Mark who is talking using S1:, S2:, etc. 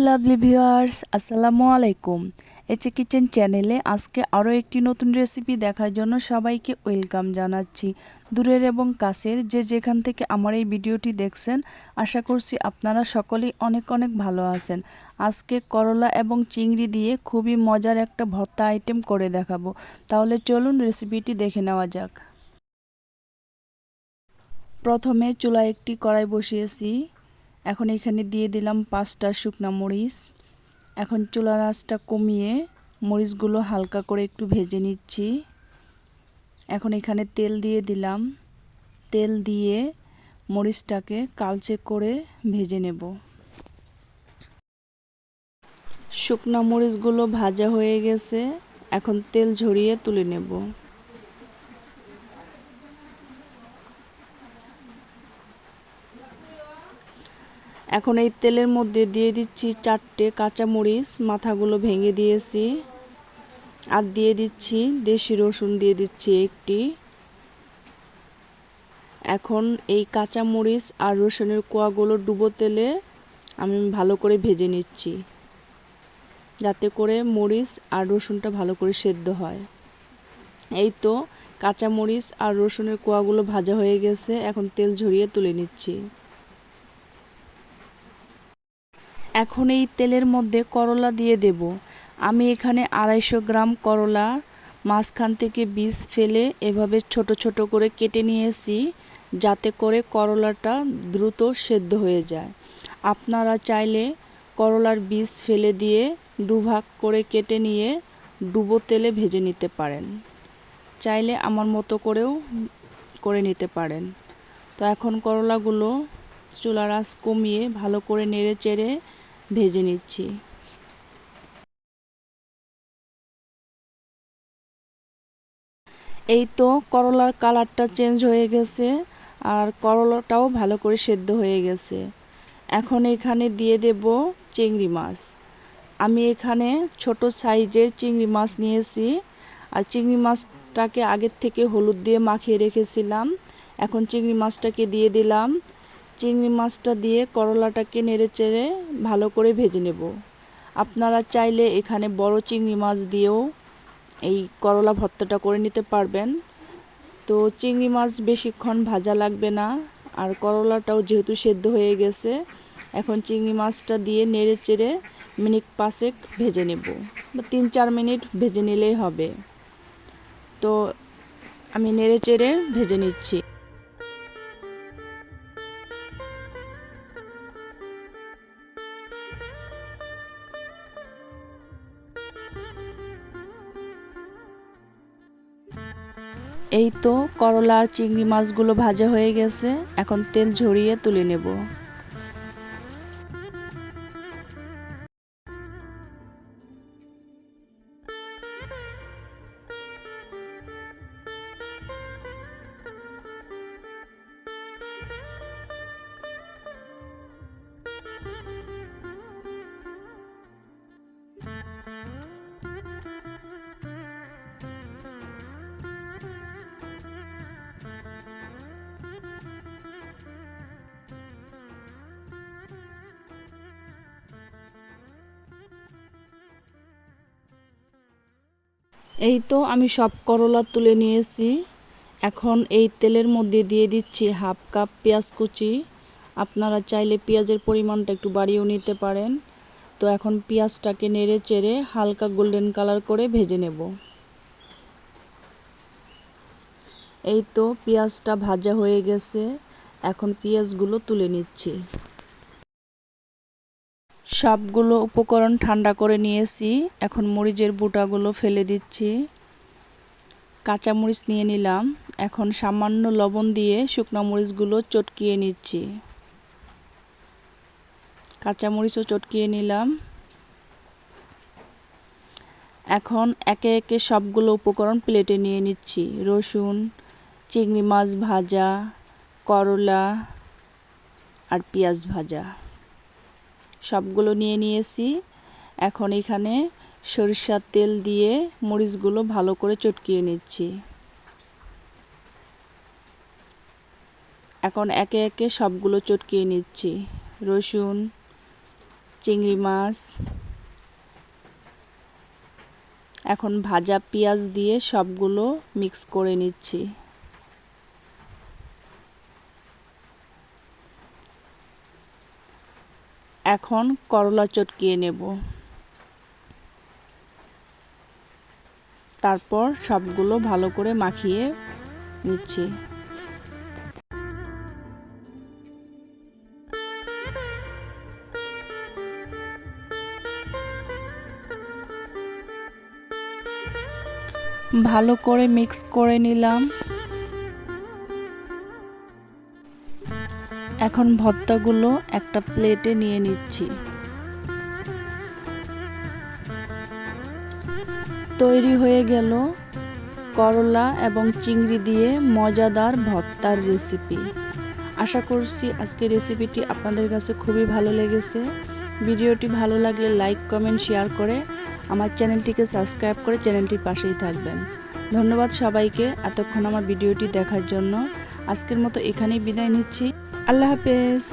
S1: Lovely viewers, আসসালামু আলাইকুম। এইচে kitchen চ্যানেলে আজকে আরও একটি নতুন রেসিপি দেখার জন্য সবাইকে ওয়েলকাম জানাচ্ছি। দূরের এবং কাছের যে যেখান থেকে আমার এই ভিডিওটি দেখছেন, আশা করছি আপনারা সকলেই অনেক অনেক ভালো আছেন। আজকে করলা এবং চিংড়ি দিয়ে খুবই মজার একটা ভর্তা আইটেম করে দেখাবো। তাহলে চলুন রেসিপিটি দেখে নেওয়া যাক। প্রথমে চুলায় একটি কড়াই বসিয়েছি। এখন এখানে দিয়ে দিলাম 5টা শুকনা মরিচ। এখন চুলার আঁচটা কমিয়ে মরিচগুলো হালকা করে একটু ভেজে নিচ্ছি। এখন এখানে তেল দিয়ে দিলাম। তেল দিয়ে মরিচটাকে কালচে করে ভেজে নেব। শুকনা মরিচগুলো ভাজা হয়ে গেছে, এখন তেল ঝরিয়ে তুলে নেব। এখন এই তেলের মধ্যে দিয়ে দিচ্ছি 4টে কাঁচামরিচ, মাথাগুলো ভেঙে দিয়েছি। আর দিয়ে দিচ্ছি দেশি রসুন, দিয়ে দিচ্ছি একটি। এখন এই কাঁচামরিচ আর রসুনের কোয়াগুলো ডুবো তেলে আমি ভালো করে ভেজে নিচ্ছি, যাতে করে মরিচ আর রসুনটা ভালো করে সেদ্ধ হয়। এই তো কাঁচামরিচ আর রসুনের কোয়াগুলো ভাজা হয়ে গেছে, এখন তেল ঝরিয়ে তুলে নিচ্ছি। এখন এই তেলের মধ্যে করলা দিয়ে দেব। আমি এখানে 250 গ্রাম করলা মাঝখান থেকে বীজ ফেলে এভাবে ছোট ছোট করে কেটে নিয়েছি, যাতে করে করলাটা দ্রুত সেদ্ধ হয়ে যায়। আপনারা চাইলে করলার বীজ ফেলে দিয়ে দুভাগ করে কেটে নিয়ে ডুবো তেলে ভেজে নিতে পারেন। চাইলে আমার মতো করেও করে নিতে পারেন। তো এখন করলাগুলো চুলার আঁচ কমিয়ে ভালো করে নেড়ে চেড়ে ভেজে নিচ্ছি। এই তো করলার কালারটা চেঞ্জ হয়ে গেছে, আর করলাটাও ভালো করে সেদ্ধ হয়ে গেছে। এখন এখানে দিয়ে দেব চিংড়ি মাছ। আমি এখানে ছোট সাইজের চিংড়ি মাছ নিয়েছি, আর চিংড়ি মাছটাকে আগের থেকে হলুদ দিয়ে মাখিয়ে রেখেছিলাম। এখন চিংড়ি মাছটাকে দিয়ে দিলাম। চিংড়ি মাছটা দিয়ে করলাটাকে নেড়েচেড়ে ভালো করে ভেজে নেব। আপনারা চাইলে এখানে বড় চিংড়ি মাছ দিয়েও এই করলা ভর্তাটা করে নিতে পারবেন। তো চিংড়ি মাছ বেশিক্ষণ ভাজা লাগবে না, আর করলাটাও যেহেতু সেদ্ধ হয়ে গেছে, এখন চিংড়ি মাছটা দিয়ে নেড়েচেড়ে মিনিট 5 ভেজে নেব, বা 3-4 মিনিট ভেজে নিলেই হবে। তো আমি নেড়েচেড়ে ভেজে নিচ্ছি। এই তো করলা আর চিংড়ি মাছগুলো ভাজা হয়ে গেছে, এখন তেল ঝরিয়ে তুলে নেব। এই তো আমি সব করলা তুলে নিয়েছি। এখন এই তেলের মধ্যে দিয়ে দিচ্ছি 1/2 কাপ পেঁয়াজ কুচি। আপনারা চাইলে পেঁয়াজের পরিমাণটা একটু বাড়িয়েও নিতে পারেন। তো এখন পেঁয়াজটাকে নেড়ে চেড়ে হালকা গোল্ডেন কালার করে ভেজে নেব। এই তো পেঁয়াজটা ভাজা হয়ে গেছে, এখন পেঁয়াজগুলো তুলে নিচ্ছি। সবগুলো উপকরণ ঠান্ডা করে নিয়েছি, এখন মরিচের বুটাগুলো ফেলে দিচ্ছি। কাঁচামরিচ নিয়ে নিলাম, এখন সামান্য লবণ দিয়ে শুকনো মরিচগুলো চটকিয়ে নিচ্ছি। কাঁচামরিচও চটকিয়ে নিলাম। এখন একে একে সবগুলো উপকরণ প্লেটে নিয়ে নিচ্ছি। রসুন, চিংড়ি মাছ ভাজা, করলা আর পেঁয়াজ ভাজা সবগুলো নিয়ে নিয়েছি। এখন এখানে সরিষার তেল দিয়ে মরিচগুলো ভালো করে চটকিয়ে নিচ্ছি। এখন একে একে সবগুলো চটকিয়ে নিচ্ছি। রসুন, চিংড়ি মাছ। এখন ভাজা পেঁয়াজ দিয়ে সবগুলো মিক্স করে নিচ্ছি। এখন করলা চটকিয়ে নেব। তারপর সবগুলো ভালো করে মাখিয়ে নিচ্ছি। ভালো করে মিক্স করে নিলাম। এখন ভর্তাগুলো একটা প্লেটে নিয়ে নিচ্ছি। তৈরি হয়ে গেল করলা এবং চিংড়ি দিয়ে মজাদার ভর্তার রেসিপি। আশা করছি আজকের রেসিপিটি আপনাদের কাছে খুবই ভালো লেগেছে। ভিডিওটি ভালো লাগলে লাইক, কমেন্ট, শেয়ার করে আমার চ্যানেলটিকে সাবস্ক্রাইব করে চ্যানেলটির পাশেই থাকবেন। ধন্যবাদ সবাইকে এতক্ষণ আমার ভিডিওটি দেখার জন্য। আজকের মতো এখানেই বিদায় নিচ্ছি। আল্লাহ হাফেজ।